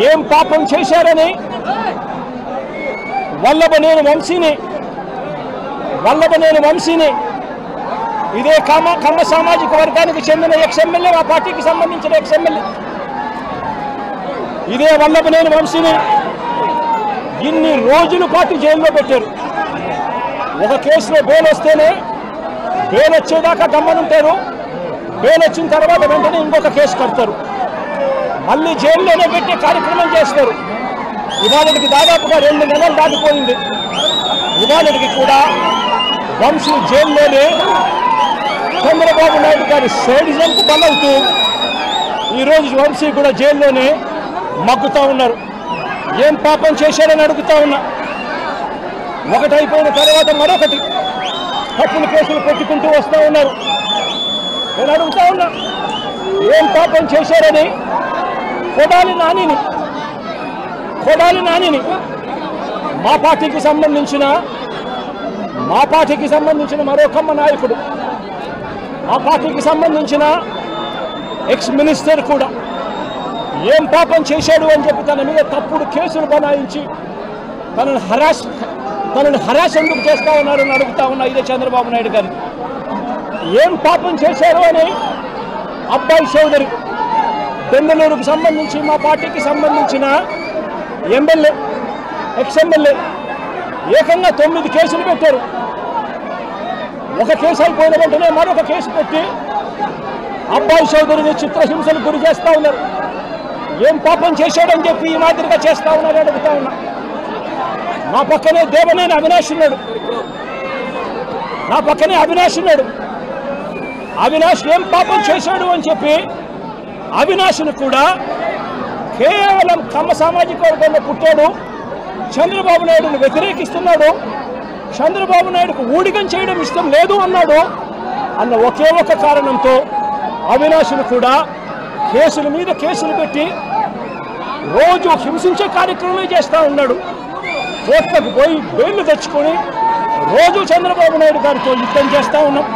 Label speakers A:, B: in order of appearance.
A: ఏం పాపం చేశారని వల్లభనేని వంశీని ఇదే కమ్మ సామాజిక వర్గానికి చెందిన ఎక్స్ఎమ్మెల్యే, ఆ పార్టీకి సంబంధించిన ఎక్స్ఎమ్మెల్యే ఇదే వల్లభనేని వంశీని ఇన్ని రోజుల పాటు జైల్లో పెట్టారు. ఒక కేసులో బెయిల్ వస్తేనే బెయిల్ వచ్చేదాకా గమ్మనుంటారు. బెయిల్ వచ్చిన తర్వాత వెంటనే ఇంకొక కేసు కడతారు, మళ్ళీ జైల్లోనే పెట్టే కార్యక్రమం చేస్తారు. ఇవాళకి దాదాపుగా 2 నెలలు దాటిపోయింది. ఇవాళకి కూడా వంశీ జైల్లోనే చంద్రబాబు నాయుడు గారి సైడిజంకు బలవుతూ ఈరోజు వంశీ కూడా జైల్లోనే మగ్గుతూ ఉన్నారు. ఏం పాపం చేశారని అడుగుతా ఉన్నా. ఒకటి అయిపోయిన తర్వాత మరొకటి తప్పులు కేసులు పెట్టుకుంటూ వస్తూ ఉన్నారు. నేను అడుగుతా ఉన్నా, ఏం పాపం చేశారని కొడాలి నానిని మా పార్టీకి సంబంధించిన మరో కమ్మ నాయకుడు, మా పార్టీకి సంబంధించిన ఎక్స్ మినిస్టర్ కూడా ఏం పాపం చేశాడు అని చెప్పి తన మీద తప్పుడు కేసులు బనాయించి తనను హరాస్ ఎందుకు చేస్తా ఉన్నారని అడుగుతా ఉన్నా. ఇదే చంద్రబాబు నాయుడు గారు ఏం పాపం చేశారు అని అబ్బాయి చౌదరి బెంగళూరుకు సంబంధించి మా పార్టీకి సంబంధించిన ఎమ్మెల్యే, ఎక్స్ఎమ్మెల్యే ఏకంగా 9 కేసులు పెట్టారు. ఒక కేసు అయిపోయిన వెంటనే మరొక కేసు పెట్టి అబ్బాయి చౌదరిని చిత్రహింసలు గురి చేస్తూ ఉన్నారు. ఏం పాపం చేశాడని చెప్పి ఈ మాదిరిగా చేస్తా ఉన్నారు అడుగుతా ఉన్నా. నా పక్కనే దేవనేని అవినాష్ ఉన్నాడు. అవినాష్ ఏం పాపం చేశాడు అని చెప్పి అవినాష్ను కూడా కేవలం కమ్మ సామాజిక వర్గంలో పుట్టాడు, చంద్రబాబు నాయుడుని వ్యతిరేకిస్తున్నాడు, చంద్రబాబు నాయుడుకు ఊడిగం చేయడం ఇష్టం లేదు అన్నాడు అన్న ఒకే ఒక కారణంతో అవినాష్ను కూడా కేసుల మీద కేసులు పెట్టి రోజు హింసించే కార్యక్రమమే చేస్తూ ఉన్నాడు. కోర్టులకు పోయి బెయిల్ తెచ్చుకొని రోజు చంద్రబాబు నాయుడు గారితో యుద్ధం చేస్తూ ఉన్నాం.